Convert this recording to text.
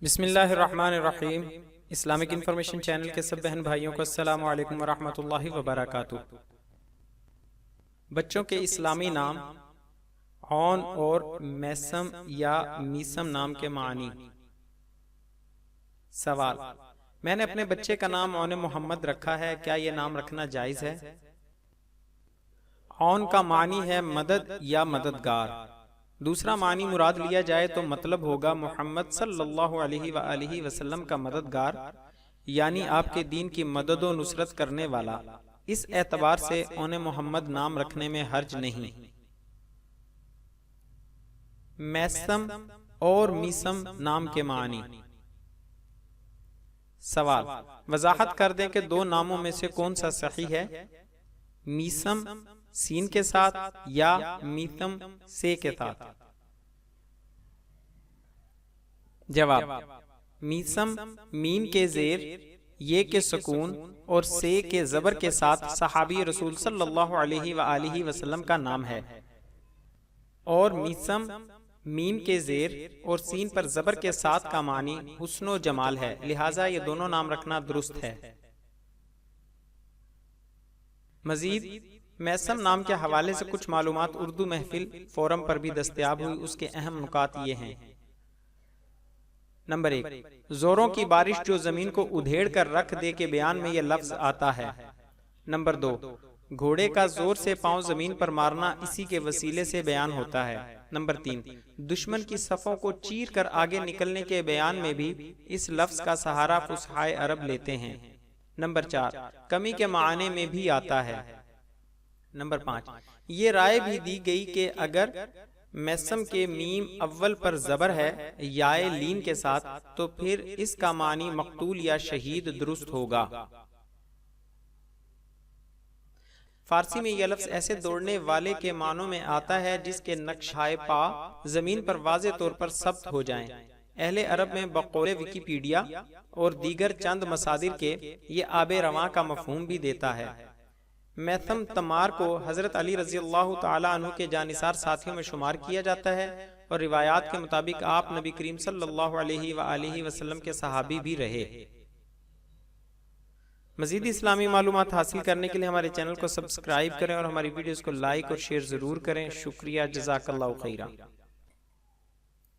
बिस्मिल्लाहिर्रहमानिर्रहीम। Islamic information channel के सब बहन भाइयों को अस्सलाम वालेकुम वरहमतुल्लाहि वबरकातुहू। बच्चों के इस्लामी नाम औन और मैसम या मीसम नाम के मानी। सवाल, मैंने अपने बच्चे का नाम औन मोहम्मद रखा है, क्या यह नाम रखना जायज है? औन का मानी है मदद या मददगार। दूसरा मानी मुराद लिया जाए तो मतलब होगा मोहम्मद सल्लल्लाहु अलैहि वसल्लम का मददगार, यानी आपके दीन की मदद व नुसरत करने वाला। इस एतबार से उन्हें मोहम्मद नाम रखने में हर्ज नहीं। मैसम और मीसम नाम के मानी। सवाल, वजाहत कर दें कि दो नामों में से कौन सा सही है, मीसम सीन के साथ या मीतम से के साथ? जवाब, मीसम मीम के जेर ये के सुकून और से के जबर के साथ सहाबी रसूल सल्लल्लाहु अलैहि वसल्लम का नाम है, और मीसम मीम के जेर और सीन पर जबर के साथ का मानी हुस्न जमाल है, लिहाजा ये दोनों नाम रखना दुरुस्त है। मजीद मैसम नाम के हवाले से कुछ मालूमात उर्दू महफिल फोरम पर भी दस्तयाब हुई। उसके अहम नुकात ये हैं। नंबर 1, जोरों की बारिश जो जमीन को उधेड़ कर रख दे के बयान में यह लफ्ज आता है। नंबर 2, घोड़े का जोर से पांव जमीन पर मारना इसी के वसीले से बयान होता है। नंबर 3, दुश्मन की सफों को चीर कर आगे निकलने के बयान में भी इस लफ्ज का सहारा फुसहाए अरब लेते हैं। नंबर 4, कमी के मायने में भी आता है। नंबर 5, ये राय भी दी गई कि अगर मैसम के मीम अव्वल पर जबर है याए लीन के साथ, तो फिर इसका मानी मकतूल या शहीद दुरुस्त होगा। फारसी में यह लफ्ज ऐसे दौड़ने वाले के मानों में आता है जिसके नक्शाए पा जमीन पर वाज़े तौर पर सब्त हो जाएं। अहले अरब में बकौले विकिपीडिया और दीगर चंद मसादिर के ये आबे रवां का मफहूम भी देता है। मैथम तमार को हजरत अली रजी अल्लाह तआला अन्हु के जानिसार साथियों में शुमार किया जाता है, और रिवायात के मुताबिक आप नबी करीम सल्लल्लाहु अलैहि वसल्लम के सहाबी भी रहे। मजीद इस्लामी मालूमात हासिल करने के लिए हमारे चैनल को सब्सक्राइब करें और हमारी वीडियोस को लाइक और शेयर जरूर करें। शुक्रिया, जज़ाकल्लाहु खैरा।